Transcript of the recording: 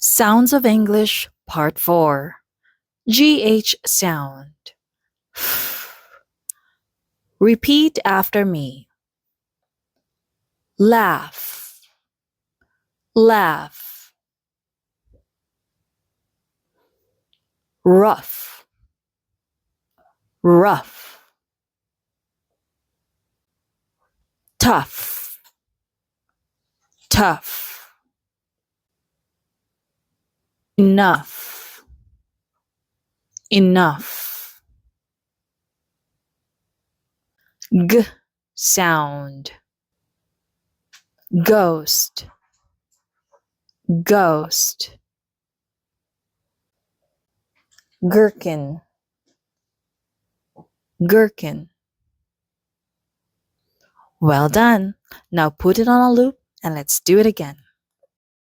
Sounds of English, Part 4. GH sound. Repeat after me. Laugh, laugh. Rough, rough. Tough, tough. Enough, enough. G sound. Ghost, ghost. Gherkin, gherkin. Well done. Now put it on a loop and let's do it again.